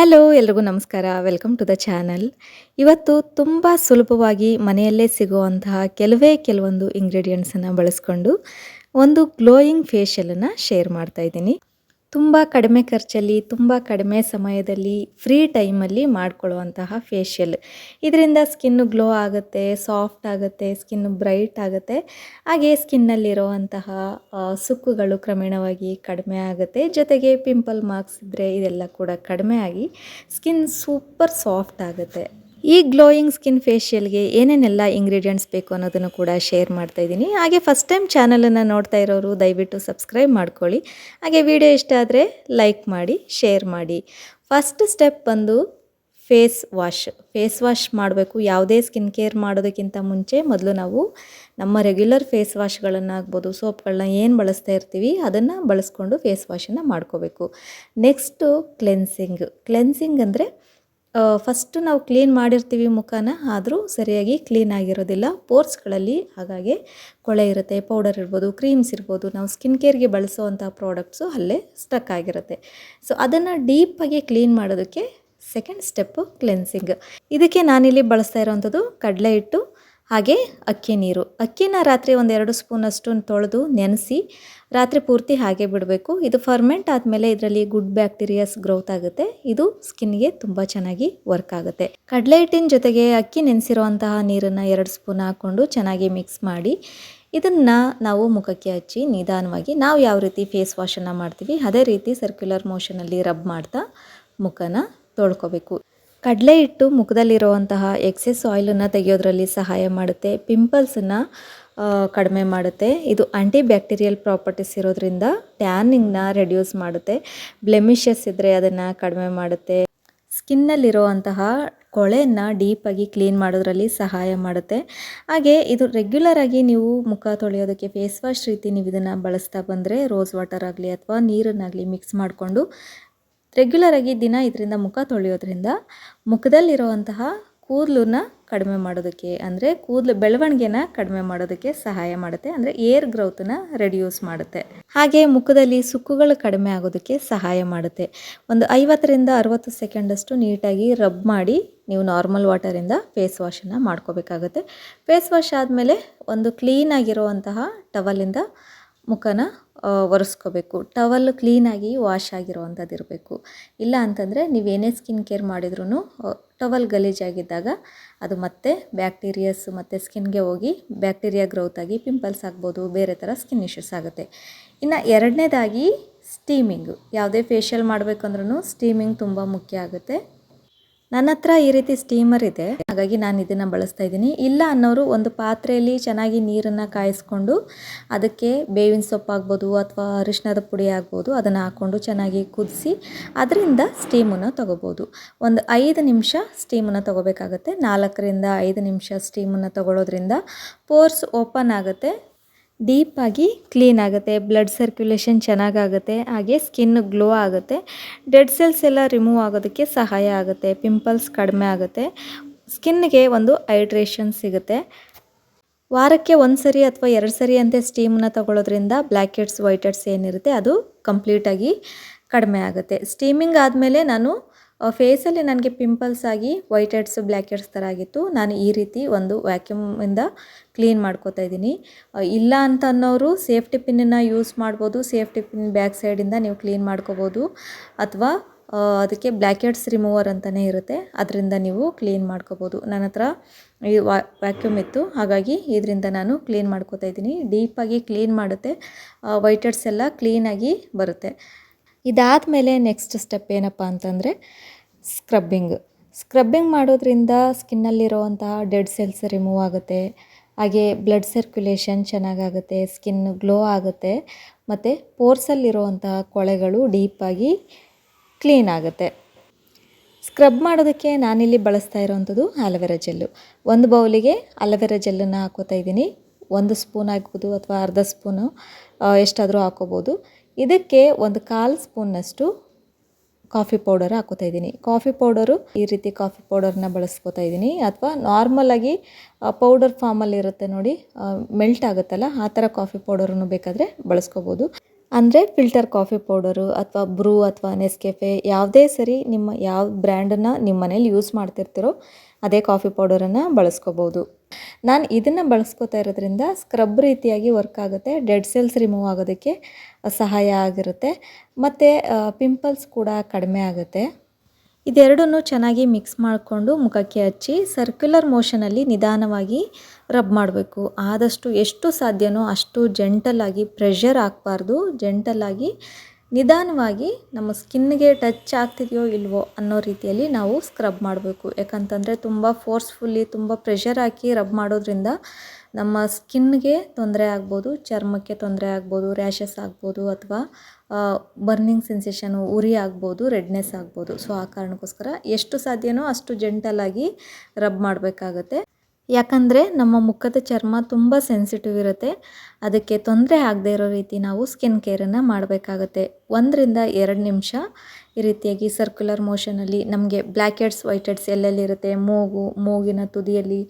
Hello ಎಲ್ರಿಗೂ ನಮಸ್ಕಾರ. Welcome to the channel. ಇವತ್ತು ತುಂಬ ಸುಲಭವಾಗಿ ಮನೆಯಲ್ಲೇ ಸಿಗುವಂತಹ ಕೆಲವೊಂದು ಇಂಗ್ರೀಡಿಯೆಂಟ್ಸನ್ನು ಬಳಸ್ಕೊಂಡು ಒಂದು ಗ್ಲೋಯಿಂಗ್ ಫೇಶಿಯಲನ್ನು ಶೇರ್ ಮಾಡ್ತಾ ಇದ್ದೀನಿ. ತುಂಬ ಕಡಿಮೆ ಖರ್ಚಲ್ಲಿ, ತುಂಬ ಕಡಿಮೆ ಸಮಯದಲ್ಲಿ, ಫ್ರೀ ಟೈಮಲ್ಲಿ ಮಾಡ್ಕೊಳ್ಳುವಂತಹ ಫೇಶಿಯಲ್. ಇದರಿಂದ ಸ್ಕಿನ್ನು ಗ್ಲೋ ಆಗುತ್ತೆ, ಸಾಫ್ಟ್ ಆಗುತ್ತೆ, ಸ್ಕಿನ್ನು ಬ್ರೈಟ್ ಆಗುತ್ತೆ. ಹಾಗೆ ಸ್ಕಿನ್ನಲ್ಲಿರುವಂತಹ ಸುಕ್ಕುಗಳು ಕ್ರಮೇಣವಾಗಿ ಕಡಿಮೆ ಆಗುತ್ತೆ. ಜೊತೆಗೆ ಪಿಂಪಲ್ ಮಾರ್ಕ್ಸ್ ಇದ್ದರೆ ಇದೆಲ್ಲ ಕೂಡ ಕಡಿಮೆ ಆಗಿ ಸ್ಕಿನ್ ಸೂಪರ್ ಸಾಫ್ಟ್ ಆಗುತ್ತೆ. ಈ ಗ್ಲೋಯಿಂಗ್ ಸ್ಕಿನ್ ಫೇಶಿಯಲ್ಗೆ ಏನೇನೆಲ್ಲ ಇಂಗ್ರೀಡಿಯೆಂಟ್ಸ್ ಬೇಕು ಅನ್ನೋದನ್ನು ಕೂಡ ಶೇರ್ ಮಾಡ್ತಾ ಇದ್ದೀನಿ. ಹಾಗೆ ಫಸ್ಟ್ ಟೈಮ್ ಚಾನಲನ್ನು ನೋಡ್ತಾ ಇರೋರು ದಯವಿಟ್ಟು ಸಬ್ಸ್ಕ್ರೈಬ್ ಮಾಡ್ಕೊಳ್ಳಿ. ಹಾಗೆ ವಿಡಿಯೋ ಇಷ್ಟ ಆದರೆ ಲೈಕ್ ಮಾಡಿ, ಶೇರ್ ಮಾಡಿ. ಫಸ್ಟ್ ಸ್ಟೆಪ್ ಬಂದು ಫೇಸ್ ವಾಶ್ ಮಾಡಬೇಕು. ಯಾವುದೇ ಸ್ಕಿನ್ ಕೇರ್ ಮಾಡೋದಕ್ಕಿಂತ ಮುಂಚೆ ಮೊದಲು ನಾವು ನಮ್ಮ ರೆಗ್ಯುಲರ್ ಫೇಸ್ ವಾಶ್ಗಳನ್ನು ಆಗ್ಬೋದು, ಸೋಪ್ಗಳನ್ನ ಏನು ಬಳಸ್ತಾ ಇರ್ತೀವಿ ಅದನ್ನು ಬಳಸ್ಕೊಂಡು ಫೇಸ್ ವಾಶನ್ನು ಮಾಡ್ಕೋಬೇಕು. ನೆಕ್ಸ್ಟು ಕ್ಲೆನ್ಸಿಂಗ್ ಅಂದರೆ ಫಸ್ಟು ನಾವು ಕ್ಲೀನ್ ಮಾಡಿರ್ತೀವಿ ಮುಖನ, ಆದರೂ ಸರಿಯಾಗಿ ಕ್ಲೀನ್ ಆಗಿರೋದಿಲ್ಲ. ಪೋರ್ಸ್ಗಳಲ್ಲಿ ಹಾಗಾಗಿ ಕೊಳೆ ಇರುತ್ತೆ, ಪೌಡರ್ ಇರ್ಬೋದು, ಕ್ರೀಮ್ಸ್ ಇರ್ಬೋದು, ನಾವು ಸ್ಕಿನ್ ಕೇರ್ಗೆ ಬಳಸೋವಂಥ ಪ್ರಾಡಕ್ಟ್ಸು ಅಲ್ಲೇ ಸ್ಟಕ್ ಆಗಿರುತ್ತೆ. ಸೊ ಅದನ್ನು ಡೀಪಾಗಿ ಕ್ಲೀನ್ ಮಾಡೋದಕ್ಕೆ ಸೆಕೆಂಡ್ ಸ್ಟೆಪ್ಪು ಕ್ಲೆನ್ಸಿಂಗ್. ಇದಕ್ಕೆ ನಾನಿಲ್ಲಿ ಬಳಸ್ತಾ ಇರೋವಂಥದ್ದು ಕಡಲೆ ಹಿಟ್ಟು ಹಾಗೆ ಅಕ್ಕಿನ ರಾತ್ರಿ 1-2 ಸ್ಪೂನಷ್ಟು ತೊಳೆದು ನೆನೆಸಿ ರಾತ್ರಿ ಪೂರ್ತಿ ಹಾಗೆ ಬಿಡಬೇಕು. ಇದು ಫರ್ಮೆಂಟ್ ಆದಮೇಲೆ ಇದರಲ್ಲಿ ಗುಡ್ ಬ್ಯಾಕ್ಟೀರಿಯಾಸ್ ಗ್ರೋತ್ ಆಗುತ್ತೆ. ಇದು ಸ್ಕಿನ್ಗೆ ತುಂಬ ಚೆನ್ನಾಗಿ ವರ್ಕ್ ಆಗುತ್ತೆ. ಕಡಲೆ ಹಿಟ್ಟಿನ ಜೊತೆಗೆ ಅಕ್ಕಿ ನೆನೆಸಿರುವಂತಹ ನೀರನ್ನು 2 ಸ್ಪೂನ್ ಹಾಕ್ಕೊಂಡು ಚೆನ್ನಾಗಿ ಮಿಕ್ಸ್ ಮಾಡಿ ಇದನ್ನು ನಾವು ಮುಖಕ್ಕೆ ಹಚ್ಚಿ ನಿಧಾನವಾಗಿ ನಾವು ಯಾವ ರೀತಿ ಫೇಸ್ ವಾಶನ್ನು ಮಾಡ್ತೀವಿ ಅದೇ ರೀತಿ ಸರ್ಕ್ಯುಲರ್ ಮೋಷನಲ್ಲಿ ರಬ್ ಮಾಡ್ತಾ ಮುಖನ ತೊಳ್ಕೊಬೇಕು. ಕಡಲೆ ಹಿಟ್ಟು ಮುಖದಲ್ಲಿರುವಂತಹ ಎಕ್ಸೆಸ್ ಆಯಿಲನ್ನು ತೆಗೆಯೋದ್ರಲ್ಲಿ ಸಹಾಯ ಮಾಡುತ್ತೆ. ಪಿಂಪಲ್ಸನ್ನು ಕಡಿಮೆ ಮಾಡುತ್ತೆ. ಇದು ಆಂಟಿ ಬ್ಯಾಕ್ಟೀರಿಯಲ್ ಪ್ರಾಪರ್ಟೀಸ್ ಇರೋದ್ರಿಂದ ಟ್ಯಾನಿಂಗ್ನ ರೆಡ್ಯೂಸ್ ಮಾಡುತ್ತೆ. ಬ್ಲೆಮಿಷಸ್ ಇದ್ದರೆ ಅದನ್ನು ಕಡಿಮೆ ಮಾಡುತ್ತೆ. ಸ್ಕಿನ್ನಲ್ಲಿರುವಂತಹ ಕೊಳೆಯನ್ನು ಡೀಪಾಗಿ ಕ್ಲೀನ್ ಮಾಡೋದ್ರಲ್ಲಿ ಸಹಾಯ ಮಾಡುತ್ತೆ. ಹಾಗೆ ಇದು ರೆಗ್ಯುಲರಾಗಿ ನೀವು ಮುಖ ತೊಳೆಯೋದಕ್ಕೆ ಫೇಸ್ ವಾಶ್ ರೀತಿ ನೀವು ಇದನ್ನು ಬಳಸ್ತಾ ಬಂದರೆ ರೋಸ್ ವಾಟರ್ ಆಗಲಿ ಅಥವಾ ನೀರನ್ನಾಗಲಿ ಮಿಕ್ಸ್ ಮಾಡಿಕೊಂಡು ರೆಗ್ಯುಲರಾಗಿ ದಿನ ಇದರಿಂದ ಮುಖ ತೊಳೆಯೋದ್ರಿಂದ ಮುಖದಲ್ಲಿರುವಂತಹ ಕೂದಲನ್ನ ಕಡಿಮೆ ಮಾಡೋದಕ್ಕೆ, ಅಂದರೆ ಕೂದಲು ಬೆಳವಣಿಗೆನ ಕಡಿಮೆ ಮಾಡೋದಕ್ಕೆ ಸಹಾಯ ಮಾಡುತ್ತೆ. ಅಂದರೆ ಏರ್ ಗ್ರೋತನ್ನ ರೆಡ್ಯೂಸ್ ಮಾಡುತ್ತೆ. ಹಾಗೆ ಮುಖದಲ್ಲಿ ಸುಕ್ಕುಗಳು ಕಡಿಮೆ ಆಗೋದಕ್ಕೆ ಸಹಾಯ ಮಾಡುತ್ತೆ. ಒಂದು 50-60 ಸೆಕೆಂಡಷ್ಟು ನೀಟಾಗಿ ರಬ್ ಮಾಡಿ ನೀವು ನಾರ್ಮಲ್ ವಾಟರಿಂದ ಫೇಸ್ ವಾಶನ್ನು ಮಾಡ್ಕೋಬೇಕಾಗುತ್ತೆ. ಫೇಸ್ ವಾಶ್ ಆದಮೇಲೆ ಒಂದು ಕ್ಲೀನಾಗಿರುವಂತಹ ಟವಲಿಂದ ಮುಖನ ಒರೆಸ್ಕೋಬೇಕು. ಟವಲ್ ಕ್ಲೀನಾಗಿ ವಾಶ್ ಆಗಿರುವಂಥದ್ದು ಇರಬೇಕು. ಇಲ್ಲ ಅಂತಂದರೆ ನೀವೇನೇ ಸ್ಕಿನ್ ಕೇರ್ ಮಾಡಿದ್ರೂ ಟವಲ್ ಗಲೀಜಾಗಿದ್ದಾಗ ಅದು ಮತ್ತೆ ಬ್ಯಾಕ್ಟೀರಿಯಾಸ್ ಮತ್ತು ಸ್ಕಿನ್ಗೆ ಹೋಗಿ ಬ್ಯಾಕ್ಟೀರಿಯಾ ಗ್ರೋತ್ ಆಗಿ ಪಿಂಪಲ್ಸ್ ಆಗ್ಬೋದು, ಬೇರೆ ಥರ ಸ್ಕಿನ್ ಇಶ್ಯೂಸ್ ಆಗುತ್ತೆ. ಇನ್ನು ಎರಡನೇದಾಗಿ ಸ್ಟೀಮಿಂಗು. ಯಾವುದೇ ಫೇಶಿಯಲ್ ಮಾಡಬೇಕಂದ್ರೂ ಸ್ಟೀಮಿಂಗ್ ತುಂಬ ಮುಖ್ಯ ಆಗುತ್ತೆ. ನನ್ನ ಹತ್ರ ಈ ರೀತಿ ಸ್ಟೀಮರ್ ಇದೆ, ಹಾಗಾಗಿ ನಾನು ಇದನ್ನು ಬಳಸ್ತಾ ಇದ್ದೀನಿ. ಇಲ್ಲ ಅನ್ನೋರು ಒಂದು ಪಾತ್ರೆಯಲ್ಲಿ ಚೆನ್ನಾಗಿ ನೀರನ್ನು ಕಾಯಿಸ್ಕೊಂಡು ಅದಕ್ಕೆ ಬೇವಿನ ಸೊಪ್ಪು ಆಗ್ಬೋದು ಅಥವಾ ಅರಿಶಿಣದ ಪುಡಿ ಆಗ್ಬೋದು, ಅದನ್ನು ಹಾಕ್ಕೊಂಡು ಚೆನ್ನಾಗಿ ಕುದಿಸಿ ಅದರಿಂದ ಸ್ಟೀಮನ್ನು ತೊಗೋಬೋದು. ಒಂದು 5 ನಿಮಿಷ ಸ್ಟೀಮನ್ನು ತೊಗೋಬೇಕಾಗತ್ತೆ. 4-5 ನಿಮಿಷ ಸ್ಟೀಮನ್ನು ತೊಗೊಳ್ಳೋದ್ರಿಂದ ಪೋರ್ಸ್ ಓಪನ್ ಆಗುತ್ತೆ, ಡೀಪಾಗಿ ಕ್ಲೀನ್ ಆಗುತ್ತೆ, ಬ್ಲಡ್ ಸರ್ಕ್ಯುಲೇಷನ್ ಚೆನ್ನಾಗಾಗುತ್ತೆ, ಹಾಗೆ ಸ್ಕಿನ್ ಗ್ಲೋ ಆಗುತ್ತೆ, ಡೆಡ್ ಸೆಲ್ಸ್ ಎಲ್ಲ ರಿಮೂವ್ ಆಗೋದಕ್ಕೆ ಸಹಾಯ ಆಗುತ್ತೆ, ಪಿಂಪಲ್ಸ್ ಕಡಿಮೆ ಆಗುತ್ತೆ, ಸ್ಕಿನ್ಗೆ ಒಂದು ಹೈಡ್ರೇಷನ್ ಸಿಗುತ್ತೆ. ವಾರಕ್ಕೆ 1 ಸರಿ ಅಥವಾ 2 ಸರಿ ಅಂತೆ ಸ್ಟೀಮನ್ನ ತಗೊಳ್ಳೋದ್ರಿಂದ ಬ್ಲ್ಯಾಕ್ ಹೆಡ್ಸ್ ವೈಟ್ ಹೆಡ್ಸ್ ಏನಿರುತ್ತೆ ಅದು ಕಂಪ್ಲೀಟಾಗಿ ಕಡಿಮೆ ಆಗುತ್ತೆ. ಸ್ಟೀಮಿಂಗ್ ಆದಮೇಲೆ ನಾನು ಫೇಸಲ್ಲಿ ನನಗೆ ಪಿಂಪಲ್ಸ್ ಆಗಿ ವೈಟ್ ಹೆಡ್ಸ್ ಬ್ಲ್ಯಾಕ್ ಹೆಡ್ಸ್ ಥರ ಆಗಿತ್ತು. ನಾನು ಈ ರೀತಿ ಒಂದು ವ್ಯಾಕ್ಯೂಮಿಂದ ಕ್ಲೀನ್ ಮಾಡ್ಕೋತಾ ಇದ್ದೀನಿ. ಇಲ್ಲ ಅಂತ ಅನ್ನೋರು ಸೇಫ್ಟಿ ಪಿನ್ನನ್ನು ಯೂಸ್ ಮಾಡ್ಬೋದು. ಸೇಫ್ಟಿ ಪಿನ್ ಬ್ಯಾಕ್ ಸೈಡಿಂದ ನೀವು ಕ್ಲೀನ್ ಮಾಡ್ಕೋಬೋದು, ಅಥವಾ ಅದಕ್ಕೆ ಬ್ಲ್ಯಾಕ್ ಹೆಡ್ಸ್ ರಿಮೂವರ್ ಅಂತಲೇ ಇರುತ್ತೆ, ಅದರಿಂದ ನೀವು ಕ್ಲೀನ್ ಮಾಡ್ಕೋಬೋದು. ನನ್ನ ಹತ್ರ ಈ ವ್ಯಾಕ್ಯೂಮ್ ಇತ್ತು, ಹಾಗಾಗಿ ಇದರಿಂದ ನಾನು ಕ್ಲೀನ್ ಮಾಡ್ಕೋತಾ ಇದ್ದೀನಿ. ಡೀಪಾಗಿ ಕ್ಲೀನ್ ಮಾಡುತ್ತೆ, ವೈಟ್ ಹೆಡ್ಸ್ ಎಲ್ಲ ಕ್ಲೀನಾಗಿ ಬರುತ್ತೆ. ಇದಾದಮೇಲೆ ನೆಕ್ಸ್ಟ್ ಸ್ಟೆಪ್ ಏನಪ್ಪ ಅಂತಂದರೆ ಸ್ಕ್ರಬ್ಬಿಂಗ್ ಮಾಡೋದ್ರಿಂದ ಸ್ಕಿನ್ನಲ್ಲಿರುವಂತಹ ಡೆಡ್ ಸೆಲ್ಸ್ ರಿಮೂವ್ ಆಗುತ್ತೆ, ಹಾಗೆ ಬ್ಲಡ್ ಸರ್ಕ್ಯುಲೇಷನ್ ಚೆನ್ನಾಗಾಗುತ್ತೆ, ಸ್ಕಿನ್ ಗ್ಲೋ ಆಗುತ್ತೆ, ಮತ್ತು ಪೋರ್ಸಲ್ಲಿರುವಂತಹ ಕೊಳೆಗಳು ಡೀಪಾಗಿ ಕ್ಲೀನ್ ಆಗುತ್ತೆ. ಸ್ಕ್ರಬ್ ಮಾಡೋದಕ್ಕೆ ನಾನಿಲ್ಲಿ ಬಳಸ್ತಾ ಇರೋವಂಥದ್ದು ಆಲೋವೆರಾ ಜೆಲ್ಲು. ಒಂದು ಬೌಲಿಗೆ ಆಲೋವೆರಾ ಜೆಲ್ಲನ್ನು ಹಾಕೋತಾ ಇದ್ದೀನಿ. 1 ಸ್ಪೂನ್ ಆಗ್ಬೋದು ಅಥವಾ ಅರ್ಧ ಸ್ಪೂನು ಎಷ್ಟಾದರೂ ಹಾಕೋಬೋದು. ಇದಕ್ಕೆ 1/4 ಸ್ಪೂನ್ನಷ್ಟು ಕಾಫಿ ಪೌಡರ್ ಹಾಕೋತಾ ಇದ್ದೀನಿ. ಕಾಫಿ ಪೌಡರು ಈ ರೀತಿ ಕಾಫಿ ಪೌಡರ್ನ ಬಳಸ್ಕೋತಾ ಇದ್ದೀನಿ, ಅಥವಾ ನಾರ್ಮಲಾಗಿ ಪೌಡರ್ ಫಾರ್ಮಲ್ಲಿ ಇರುತ್ತೆ ನೋಡಿ, ಮೆಲ್ಟ್ ಆಗುತ್ತಲ್ಲ, ಆ ಥರ ಕಾಫಿ ಪೌಡರನ್ನು ಬೇಕಾದರೆ ಬಳಸ್ಕೋಬೋದು. ಅಂದರೆ ಫಿಲ್ಟರ್ ಕಾಫಿ ಪೌಡರು ಅಥವಾ ಬ್ರೂ ಅಥವಾ ನೆಸ್ಕೆಫೆ ಯಾವುದೇ ಸರಿ ನಿಮ್ಮ ಯಾವ ಬ್ರ್ಯಾಂಡನ್ನು ನಿಮ್ಮ ಮನೇಲಿ ಯೂಸ್ ಮಾಡ್ತಿರ್ತೀರೋ ಅದೇ ಕಾಫಿ ಪೌಡರನ್ನು ಬಳಸ್ಕೋಬೋದು. ನಾನು ಇದನ್ನು ಬಳಸ್ಕೋತಾ ಇರೋದ್ರಿಂದ ಸ್ಕ್ರಬ್ ರೀತಿಯಾಗಿ ವರ್ಕ್ ಆಗುತ್ತೆ, ಡೆಡ್ ಸೆಲ್ಸ್ ರಿಮೂವ್ ಆಗೋದಕ್ಕೆ ಸಹಾಯ ಆಗಿರುತ್ತೆ ಮತ್ತು ಪಿಂಪಲ್ಸ್ ಕೂಡ ಕಡಿಮೆ ಆಗುತ್ತೆ. ಇದೆರಡನ್ನೂ ಚೆನ್ನಾಗಿ ಮಿಕ್ಸ್ ಮಾಡಿಕೊಂಡು ಮುಖಕ್ಕೆ ಹಚ್ಚಿ ಸರ್ಕ್ಯುಲರ್ ಮೋಷನಲ್ಲಿ ನಿಧಾನವಾಗಿ ರಬ್ ಮಾಡಬೇಕು. ಆದಷ್ಟು ಎಷ್ಟು ಸಾಧ್ಯನೋ ಅಷ್ಟು ಜೆಂಟಲಾಗಿ, ಪ್ರೆಷರ್ ಹಾಕಬಾರ್ದು, ಜೆಂಟಲಾಗಿ ನಿಧಾನವಾಗಿ ನಮ್ಮ ಸ್ಕಿನ್ಗೆ ಟಚ್ ಆಗ್ತಿದೆಯೋ ಇಲ್ವೋ ಅನ್ನೋ ರೀತಿಯಲ್ಲಿ ನಾವು ಸ್ಕ್ರಬ್ ಮಾಡಬೇಕು. ಯಾಕಂತಂದರೆ ತುಂಬ ಫೋರ್ಸ್ಫುಲ್ಲಿ, ತುಂಬ ಪ್ರೆಷರ್ ಹಾಕಿ ರಬ್ ಮಾಡೋದ್ರಿಂದ ನಮ್ಮ ಸ್ಕಿನ್ಗೆ ತೊಂದರೆ ಆಗ್ಬೋದು, ಚರ್ಮಕ್ಕೆ ತೊಂದರೆ ಆಗ್ಬೋದು, ರ್ಯಾಷಸ್ ಆಗ್ಬೋದು ಅಥವಾ ಬರ್ನಿಂಗ್ ಸೆನ್ಸೇಷನು, ಉರಿ ಆಗ್ಬೋದು, ರೆಡ್ನೆಸ್ ಆಗ್ಬೋದು. ಸೊ ಆ ಕಾರಣಕ್ಕೋಸ್ಕರ ಎಷ್ಟು ಸಾಧ್ಯನೋ ಅಷ್ಟು ಜೆಂಟಲಾಗಿ ರಬ್ ಮಾಡಬೇಕಾಗತ್ತೆ. ಯಾಕಂದರೆ ನಮ್ಮ ಮುಖದ ಚರ್ಮ ತುಂಬ ಸೆನ್ಸಿಟಿವ್ ಇರುತ್ತೆ. ಅದಕ್ಕೆ ತೊಂದರೆ ಆಗದೆ ಇರೋ ರೀತಿ ನಾವು ಸ್ಕಿನ್ ಕೇರನ್ನು ಮಾಡಬೇಕಾಗತ್ತೆ. 1-2 ನಿಮಿಷ ಈ ರೀತಿಯಾಗಿ ಸರ್ಕ್ಯುಲರ್ ಮೋಷನಲ್ಲಿ ನಮಗೆ ಬ್ಲ್ಯಾಕ್ ಹೆಡ್ಸ್, ವೈಟ್ ಹೆಡ್ಸ್ ಎಲ್ಲೆಲ್ಲಿರುತ್ತೆ, ಮೂಗಿನ ತುದಿಯಲ್ಲಿ,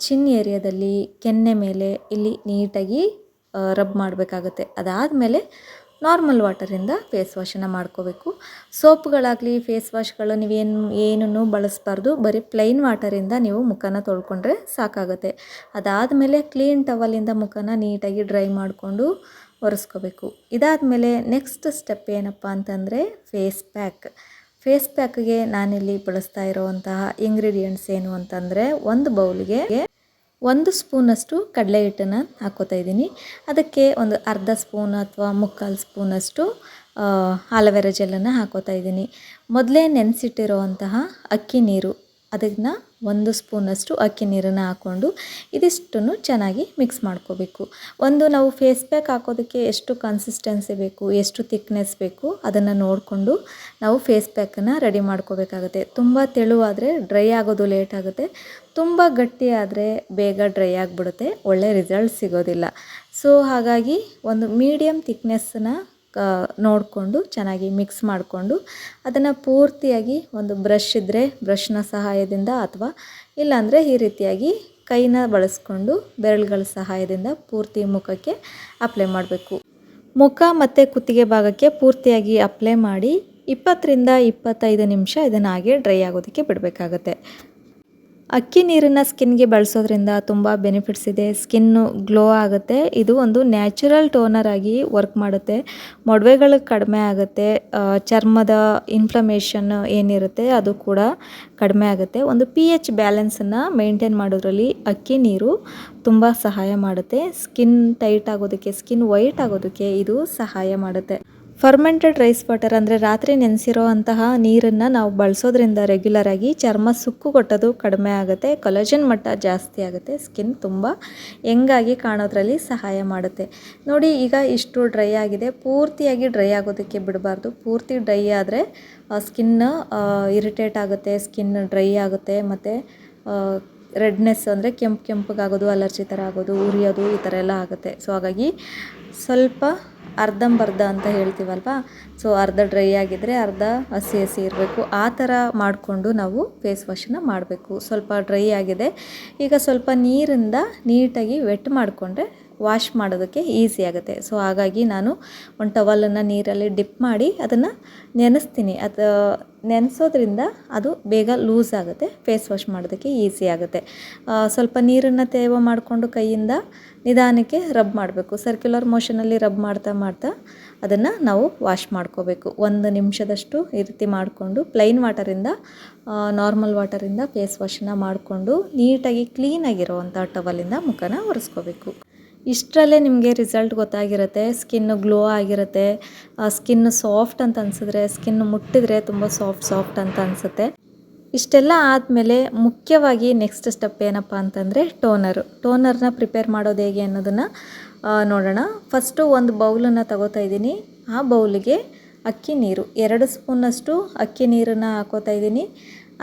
ಚಿನ್ ಏರಿಯಾದಲ್ಲಿ, ಕೆನ್ನೆ ಮೇಲೆ ಇಲ್ಲಿ ನೀಟಾಗಿ ರಬ್ ಮಾಡಬೇಕಾಗತ್ತೆ. ಅದಾದಮೇಲೆ ನಾರ್ಮಲ್ ವಾಟರಿಂದ ಫೇಸ್ ವಾಶನ್ನು ಮಾಡ್ಕೋಬೇಕು. ಸೋಪ್ಗಳಾಗಲಿ ಫೇಸ್ ವಾಶ್ಗಳು ಏನನ್ನೂ ಬಳಸಬಾರ್ದು. ಬರೀ ಪ್ಲೈನ್ ವಾಟರಿಂದ ನೀವು ಮುಖನ ತೊಳ್ಕೊಂಡ್ರೆ ಸಾಕಾಗುತ್ತೆ. ಅದಾದಮೇಲೆ ಕ್ಲೀನ್ ಟವಲಿಂದ ಮುಖನ ನೀಟಾಗಿ ಡ್ರೈ ಮಾಡಿಕೊಂಡು ಒರೆಸ್ಕೋಬೇಕು. ಇದಾದಮೇಲೆ ನೆಕ್ಸ್ಟ್ ಸ್ಟೆಪ್ ಏನಪ್ಪ ಅಂತಂದರೆ ಫೇಸ್ ಪ್ಯಾಕ್ಗೆ ನಾನಿಲ್ಲಿ ಬಳಸ್ತಾ ಇರೋವಂತಹ ಇಂಗ್ರೀಡಿಯೆಂಟ್ಸ್ ಏನು ಅಂತಂದರೆ, ಒಂದು ಬೌಲ್ಗೆ 1 ಸ್ಪೂನಷ್ಟು ಕಡಲೆ ಹಿಟ್ಟನ್ನು ಹಾಕ್ಕೋತಾ ಇದ್ದೀನಿ. ಅದಕ್ಕೆ ಒಂದು ಅರ್ಧ ಸ್ಪೂನ್ ಅಥವಾ 3/4 ಸ್ಪೂನಷ್ಟು ಆಲೋವೆರಾ ಜೆಲ್ಲನ್ನು ಹಾಕ್ಕೋತಾ ಇದ್ದೀನಿ. ಮೊದಲೇ ನೆನೆಸಿಟ್ಟಿರೋವಂತಹ ಅಕ್ಕಿ ನೀರು, ಅದನ್ನು 1 ಸ್ಪೂನಷ್ಟು ಅಕ್ಕಿ ನೀರನ್ನು ಹಾಕ್ಕೊಂಡು ಇದಿಷ್ಟನ್ನು ಚೆನ್ನಾಗಿ ಮಿಕ್ಸ್ ಮಾಡ್ಕೋಬೇಕು. ನಾವು ಫೇಸ್ ಪ್ಯಾಕ್ ಹಾಕೋದಕ್ಕೆ ಎಷ್ಟು ಕನ್ಸಿಸ್ಟೆನ್ಸಿ ಬೇಕು, ಎಷ್ಟು ಥಿಕ್ನೆಸ್ ಬೇಕು ಅದನ್ನು ನೋಡಿಕೊಂಡು ನಾವು ಫೇಸ್ ಪ್ಯಾಕನ್ನು ರೆಡಿ ಮಾಡ್ಕೋಬೇಕಾಗುತ್ತೆ. ತುಂಬ ತೆಳುವಾದರೆ ಡ್ರೈ ಆಗೋದು ಲೇಟ್ ಆಗುತ್ತೆ, ತುಂಬ ಗಟ್ಟಿ ಆದರೆ ಬೇಗ ಡ್ರೈ ಆಗಿಬಿಡುತ್ತೆ, ಒಳ್ಳೆ ರಿಸಲ್ಟ್ ಸಿಗೋದಿಲ್ಲ. ಸೊ ಹಾಗಾಗಿ ಒಂದು ಮೀಡಿಯಮ್ ಥಿಕ್ನೆಸ್ಸನ್ನು ನೋಡಿಕೊಂಡು ಚೆನ್ನಾಗಿ ಮಿಕ್ಸ್ ಮಾಡಿಕೊಂಡು ಅದನ್ನು ಪೂರ್ತಿಯಾಗಿ ಒಂದು ಬ್ರಷ್ ಇದ್ದರೆ ಬ್ರಷ್ನ ಸಹಾಯದಿಂದ ಅಥವಾ ಇಲ್ಲಾಂದರೆ ಈ ರೀತಿಯಾಗಿ ಕೈನ ಬಳಸ್ಕೊಂಡು ಬೆರಳುಗಳ ಸಹಾಯದಿಂದ ಪೂರ್ತಿ ಮುಖಕ್ಕೆ ಅಪ್ಲೈ ಮಾಡಬೇಕು. ಮುಖ ಮತ್ತು ಕುತ್ತಿಗೆ ಭಾಗಕ್ಕೆ ಪೂರ್ತಿಯಾಗಿ ಅಪ್ಲೈ ಮಾಡಿ 20-25 ನಿಮಿಷ ಇದನ್ನು ಹಾಗೆ ಡ್ರೈ ಆಗೋದಕ್ಕೆ ಬಿಡಬೇಕಾಗತ್ತೆ. ಅಕ್ಕಿ ನೀರನ್ನು ಸ್ಕಿನ್ಗೆ ಬಳಸೋದ್ರಿಂದ ತುಂಬ ಬೆನಿಫಿಟ್ಸ್ ಇದೆ. ಸ್ಕಿನ್ನು ಗ್ಲೋ ಆಗುತ್ತೆ. ಇದು ಒಂದು ನ್ಯಾಚುರಲ್ ಟೋನರ್ ಆಗಿ ವರ್ಕ್ ಮಾಡುತ್ತೆ. ಮೊಡವೆಗಳು ಕಡಿಮೆ ಆಗುತ್ತೆ. ಚರ್ಮದ ಇನ್ಫ್ಲಮೇಷನ್ ಏನಿರುತ್ತೆ ಅದು ಕೂಡ ಕಡಿಮೆ ಆಗುತ್ತೆ. ಒಂದು pH ಬ್ಯಾಲೆನ್ಸನ್ನು ಮೇಂಟೈನ್ ಮಾಡೋದ್ರಲ್ಲಿ ಅಕ್ಕಿ ನೀರು ತುಂಬ ಸಹಾಯ ಮಾಡುತ್ತೆ. ಸ್ಕಿನ್ ಟೈಟ್ ಆಗೋದಕ್ಕೆ, ಸ್ಕಿನ್ ವೈಟ್ ಆಗೋದಕ್ಕೆ ಇದು ಸಹಾಯ ಮಾಡುತ್ತೆ. ಫರ್ಮೆಂಟೆಡ್ ರೈಸ್ ವಾಟರ್ ಅಂದರೆ ರಾತ್ರಿ ನೆನೆಸಿರೋ ಅಂತಹ ನೀರನ್ನು ನಾವು ಬಳಸೋದ್ರಿಂದ ರೆಗ್ಯುಲರಾಗಿ ಚರ್ಮ ಸುಕ್ಕುಗೊಟ್ಟೋದು ಕಡಿಮೆ ಆಗುತ್ತೆ, ಕೊಲಾಜನ್ ಮಟ್ಟ ಜಾಸ್ತಿ ಆಗುತ್ತೆ, ಸ್ಕಿನ್ ತುಂಬ ಯಂಗಾಗಿ ಕಾಣೋದ್ರಲ್ಲಿ ಸಹಾಯ ಮಾಡುತ್ತೆ. ನೋಡಿ, ಈಗ ಇಷ್ಟು ಡ್ರೈ ಆಗಿದೆ. ಪೂರ್ತಿಯಾಗಿ ಡ್ರೈ ಆಗೋದಕ್ಕೆ ಬಿಡಬಾರ್ದು. ಪೂರ್ತಿ ಡ್ರೈ ಆದರೆ ಸ್ಕಿನ್ ಇರಿಟೇಟ್ ಆಗುತ್ತೆ, ಸ್ಕಿನ್ ಡ್ರೈ ಆಗುತ್ತೆ ಮತ್ತು ರೆಡ್ನೆಸ್ ಅಂದರೆ ಕೆಂಪಗಾಗೋದು, ಅಲರ್ಜಿ ಥರ ಆಗೋದು, ಉರಿಯೋದು ಈ ಥರ ಎಲ್ಲ ಆಗುತ್ತೆ. ಸೊ ಹಾಗಾಗಿ ಸ್ವಲ್ಪ ಅರ್ಧಂಬರ್ಧ ಅಂತ ಹೇಳ್ತೀವಲ್ವ, ಸೊ ಅರ್ಧ ಡ್ರೈ ಆಗಿದ್ದರೆ ಅರ್ಧ ಹಸಿ ಇರಬೇಕು. ಆ ಥರ ಮಾಡಿಕೊಂಡು ನಾವು ಫೇಸ್ ವಾಶನ್ನು ಮಾಡಬೇಕು. ಸ್ವಲ್ಪ ಡ್ರೈ ಆಗಿದೆ, ಈಗ ಸ್ವಲ್ಪ ನೀರಿಂದ ನೀಟಾಗಿ ವೆಟ್ ಮಾಡಿಕೊಂಡ್ರೆ ವಾಶ್ ಮಾಡೋದಕ್ಕೆ ಈಸಿ ಆಗುತ್ತೆ. ಸೊ ಹಾಗಾಗಿ ನಾನು ಒಂದು ಟವಲನ್ನು ನೀರಲ್ಲಿ ಡಿಪ್ ಮಾಡಿ ಅದನ್ನು ನೆನೆಸ್ತೀನಿ. ಅದು ನೆನೆಸೋದ್ರಿಂದ ಅದು ಬೇಗ ಲೂಸ್ ಆಗುತ್ತೆ, ಫೇಸ್ ವಾಶ್ ಮಾಡೋದಕ್ಕೆ ಈಸಿ ಆಗುತ್ತೆ. ಸ್ವಲ್ಪ ನೀರನ್ನು ತೇವ ಮಾಡಿಕೊಂಡು ಕೈಯಿಂದ ನಿಧಾನಕ್ಕೆ ರಬ್ ಮಾಡಬೇಕು. ಸರ್ಕ್ಯುಲರ್ ಮೋಷನಲ್ಲಿ ರಬ್ ಮಾಡ್ತಾ ಅದನ್ನು ನಾವು ವಾಶ್ ಮಾಡ್ಕೋಬೇಕು. 1 ನಿಮಿಷದಷ್ಟು ಈ ರೀತಿ ಮಾಡಿಕೊಂಡು ಪ್ಲೈನ್ ವಾಟರಿಂದ ನಾರ್ಮಲ್ ವಾಟರಿಂದ ಫೇಸ್ ವಾಶನ್ನು ಮಾಡಿಕೊಂಡು ನೀಟಾಗಿ ಕ್ಲೀನಾಗಿರೋವಂಥ ಟವಲಿಂದ ಮುಖನ ಒರೆಸ್ಕೋಬೇಕು. ಇಷ್ಟರಲ್ಲೇ ನಿಮಗೆ ರಿಸಲ್ಟ್ ಗೊತ್ತಾಗಿರುತ್ತೆ. ಸ್ಕಿನ್ನು ಗ್ಲೋ ಆಗಿರುತ್ತೆ. ಸ್ಕಿನ್ನು ಸಾಫ್ಟ್ ಅಂತ ಅನಿಸಿದ್ರೆ, ಸ್ಕಿನ್ನು ಮುಟ್ಟಿದ್ರೆ ತುಂಬ ಸಾಫ್ಟ್ ಅಂತ ಅನಿಸುತ್ತೆ. ಇಷ್ಟೆಲ್ಲ ಆದಮೇಲೆ ಮುಖ್ಯವಾಗಿ ನೆಕ್ಸ್ಟ್ ಸ್ಟೆಪ್ ಏನಪ್ಪ ಅಂತಂದರೆ ಟೋನರ್ನ ಪ್ರಿಪೇರ್ ಮಾಡೋದು ಹೇಗೆ ಅನ್ನೋದನ್ನು ನೋಡೋಣ. ಫಸ್ಟು ಒಂದು ಬೌಲನ್ನು ತಗೋತಾ ಇದ್ದೀನಿ. ಆ ಬೌಲಿಗೆ ಅಕ್ಕಿ ನೀರು 2 ಸ್ಪೂನಷ್ಟು ಅಕ್ಕಿ ನೀರನ್ನು ಹಾಕೋತಾ ಇದ್ದೀನಿ.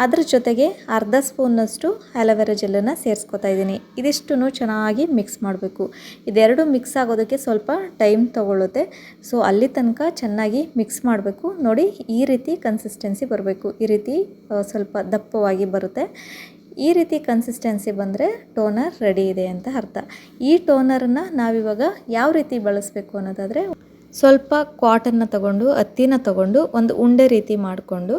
ಅದ್ರ ಜೊತೆಗೆ ಅರ್ಧ ಸ್ಪೂನಷ್ಟು ಆಲೋವೆರಾ ಜೆಲ್ಲನ್ನು ಸೇರಿಸ್ಕೊತಾ ಇದ್ದೀನಿ. ಇದಿಷ್ಟನ್ನು ಚೆನ್ನಾಗಿ ಮಿಕ್ಸ್ ಮಾಡಬೇಕು. ಇದೆರಡು ಮಿಕ್ಸ್ ಆಗೋದಕ್ಕೆ ಸ್ವಲ್ಪ ಟೈಮ್ ತೊಗೊಳ್ಳುತ್ತೆ. ಸೊ ಅಲ್ಲಿ ತನಕ ಚೆನ್ನಾಗಿ ಮಿಕ್ಸ್ ಮಾಡಬೇಕು. ನೋಡಿ, ಈ ರೀತಿ ಕನ್ಸಿಸ್ಟೆನ್ಸಿ ಬರಬೇಕು. ಈ ರೀತಿ ಸ್ವಲ್ಪ ದಪ್ಪವಾಗಿ ಬರುತ್ತೆ. ಈ ರೀತಿ ಕನ್ಸಿಸ್ಟೆನ್ಸಿ ಬಂದರೆ ಟೋನರ್ ರೆಡಿ ಇದೆ ಅಂತ ಅರ್ಥ. ಈ ಟೋನರನ್ನು ನಾವಿವಾಗ ಯಾವ ರೀತಿ ಬಳಸಬೇಕು ಅನ್ನೋದಾದರೆ, ಸ್ವಲ್ಪ ಕಾಟನ್ನ ತಗೊಂಡು ಹತ್ತಿನ ತಗೊಂಡು ಒಂದು ಉಂಡೆ ರೀತಿ ಮಾಡಿಕೊಂಡು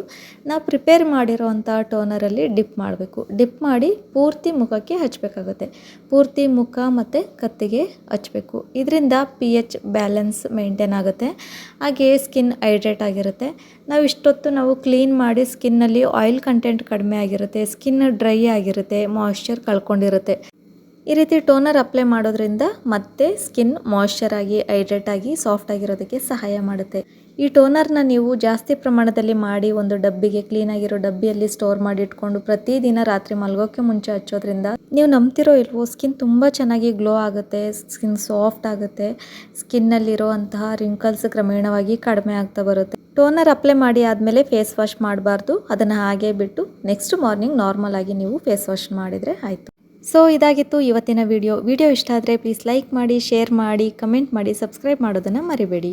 ನಾವು ಪ್ರಿಪೇರ್ ಮಾಡಿರೋವಂಥ ಟೋನರಲ್ಲಿ ಡಿಪ್ ಮಾಡಬೇಕು. ಡಿಪ್ ಮಾಡಿ ಪೂರ್ತಿ ಮುಖಕ್ಕೆ ಹಚ್ಚಬೇಕಾಗುತ್ತೆ. ಪೂರ್ತಿ ಮುಖ ಮತ್ತು ಕತ್ತಿಗೆ ಹಚ್ಚಬೇಕು. ಇದರಿಂದ pH ಬ್ಯಾಲೆನ್ಸ್ ಮೇಂಟೈನ್ ಆಗುತ್ತೆ. ಹಾಗೆ ಸ್ಕಿನ್ ಹೈಡ್ರೇಟ್ ಆಗಿರುತ್ತೆ. ನಾವು ಕ್ಲೀನ್ ಮಾಡಿ ಸ್ಕಿನ್ನಲ್ಲಿ ಆಯಿಲ್ ಕಂಟೆಂಟ್ ಕಡಿಮೆ ಆಗಿರುತ್ತೆ, ಸ್ಕಿನ್ ಡ್ರೈ ಆಗಿರುತ್ತೆ, ಮಾಯ್ಶ್ಚರ್ ಕಳ್ಕೊಂಡಿರುತ್ತೆ. ಈ ರೀತಿ ಟೋನರ್ ಅಪ್ಲೈ ಮಾಡೋದ್ರಿಂದ ಮತ್ತೆ ಸ್ಕಿನ್ ಮಾಯ್ಶ್ಚರ್ ಆಗಿ ಹೈಡ್ರೇಟ್ ಆಗಿ ಸಾಫ್ಟ್ ಆಗಿರೋದಕ್ಕೆ ಸಹಾಯ ಮಾಡುತ್ತೆ. ಈ ಟೋನರ್ನ ನೀವು ಜಾಸ್ತಿ ಪ್ರಮಾಣದಲ್ಲಿ ಮಾಡಿ ಒಂದು ಡಬ್ಬಿಗೆ, ಕ್ಲೀನಾಗಿರೋ ಡಬ್ಬಿಯಲ್ಲಿ ಸ್ಟೋರ್ ಮಾಡಿ ಇಟ್ಕೊಂಡು ಪ್ರತಿದಿನ ರಾತ್ರಿ ಮಲಗೋಕ್ಕೆ ಮುಂಚೆ ಹಚ್ಚೋದ್ರಿಂದ ನೀವು ನಂಬ್ತಿರೋ ಇಲ್ವೋ ಸ್ಕಿನ್ ತುಂಬ ಚೆನ್ನಾಗಿ ಗ್ಲೋ ಆಗುತ್ತೆ, ಸ್ಕಿನ್ ಸಾಫ್ಟ್ ಆಗುತ್ತೆ, ಸ್ಕಿನ್ನಲ್ಲಿರೋ ಅಂತಹ ರಿಂಕಲ್ಸ್ ಕ್ರಮೇಣವಾಗಿ ಕಡಿಮೆ ಆಗ್ತಾ ಬರುತ್ತೆ. ಟೋನರ್ ಅಪ್ಲೈ ಮಾಡಿ ಆದಮೇಲೆ ಫೇಸ್ ವಾಶ್ ಮಾಡಬಾರ್ದು. ಅದನ್ನು ಹಾಗೆ ಬಿಟ್ಟು ನೆಕ್ಸ್ಟ್ ಮಾರ್ನಿಂಗ್ ನಾರ್ಮಲ್ ಆಗಿ ನೀವು ಫೇಸ್ ವಾಶ್ ಮಾಡಿದರೆ ಆಯಿತು. ಸೊ ಇದಾಗಿತ್ತು ಇವತ್ತಿನ ವಿಡಿಯೋ ಇಷ್ಟ ಆದರೆ ಪ್ಲೀಸ್ ಲೈಕ್ ಮಾಡಿ, ಶೇರ್ ಮಾಡಿ, ಕಮೆಂಟ್ ಮಾಡಿ, ಸಬ್ಸ್ಕ್ರೈಬ್ ಮಾಡೋದನ್ನು ಮರಿಬೇಡಿ.